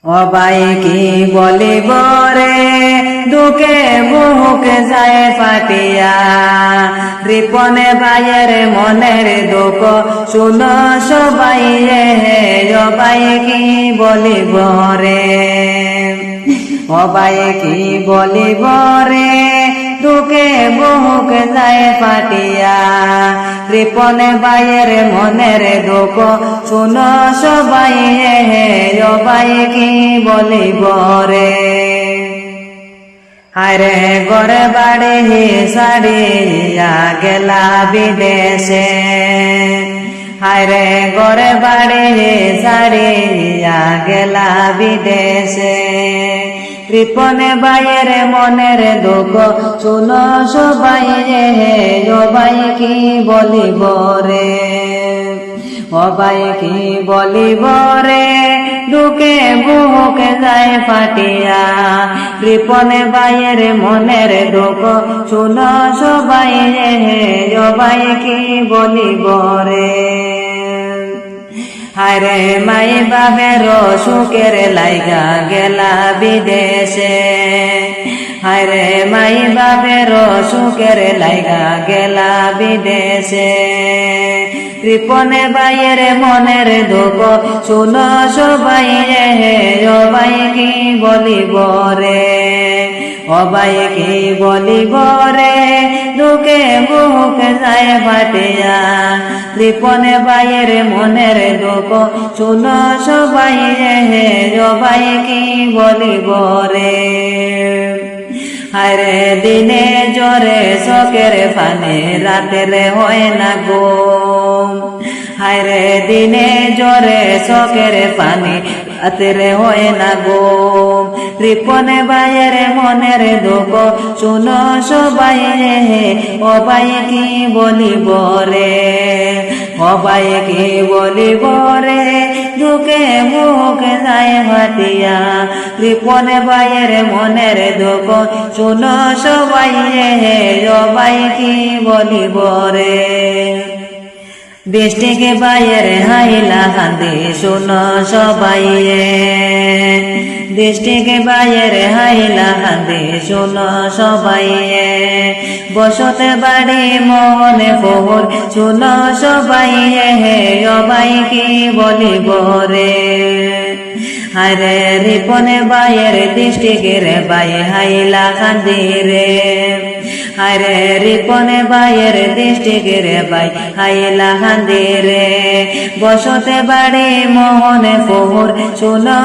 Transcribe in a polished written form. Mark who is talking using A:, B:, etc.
A: অবাই কি বলিব রে দুঃখে বুক যায় ফাটিয়া, রিপনে ভাইয়ের মনের দুঃখ শুনো সবাই রে, অবাই কি বলিব রে, অবাই কি বলিব রে দুঃখে বুক যায় ফাটিয়া, রিপনে ভাইয়ের মনের দুঃখ শুনো সবাই রে, অবাই কি বলিব রে। আরে ঘরে বাড়ি ছাড়িয়া গেলা বিদেশে, আরে ঘরে বাড়ি ছাড়িয়া গেলা বিদেশে, রিপনে ভাইয়ের মনের দুঃখ শুনো সবাই রে, অবাই কি বলিব রে, অবাই কি বলিব রে দুঃখে বুক যায় ফাটিয়া, রিপনে ভাইয়ের মনের দুঃখ শুনো সবাই রে, অবাই কি বলিব রে। আরে মাই বাবের সুখের লাইগা গেলা বিদেশে, আরে মাই বাবের সুখের লাইগা গেলা বিদেশে, রিপনে ভাইয়ের মনের দুঃখ শুনো সবাই রে, অবাই কি বলিব রে, অবাই কি বলিব রে দুঃখে বুক যায় ফাটিয়া, রিপনে ভাইয়ের মনের দুঃখ শুনো সবাই রে, অবাই কি বলিব রে। আরে দিনে জ্বরে চোখের পানি রাতের হয় না ঘুম, আরে দিনে জ্বরে চোখের পানি রাতের হয় না ঘুম, রিপনে ভাইয়ের মনের দুঃখ শুনো সবাই রে, অবাই কি বলিব রে, অবাই কি বলিব রে দুঃখে বুক যায় ফাটিয়া, রিপনে ভাইয়ের মনের দুঃখ শুনো সবাই রে, অবাই কি বলিব রে। বৃষ্টিকে ভাইয়ের হাইলা কান্দি শুনো সবাই রে, দৃষ্টিকে ভাইয়ের হাইলা কান্দি শুনো সবাই রে, বসতে বাড়ি মোহনে ফোর শুনো সবাই রে, অবাই কি বলিব রে। আরে রিপনে ভাইয়ের দৃষ্টিকে রে ভাই হাইলা কান্দি রে, আরে রিপনে ভাইয়ের দৃষ্টিকে রে ভাই হাইলা কান্দি রে, বসতে বাড়ি মোহনে ফোর শুনো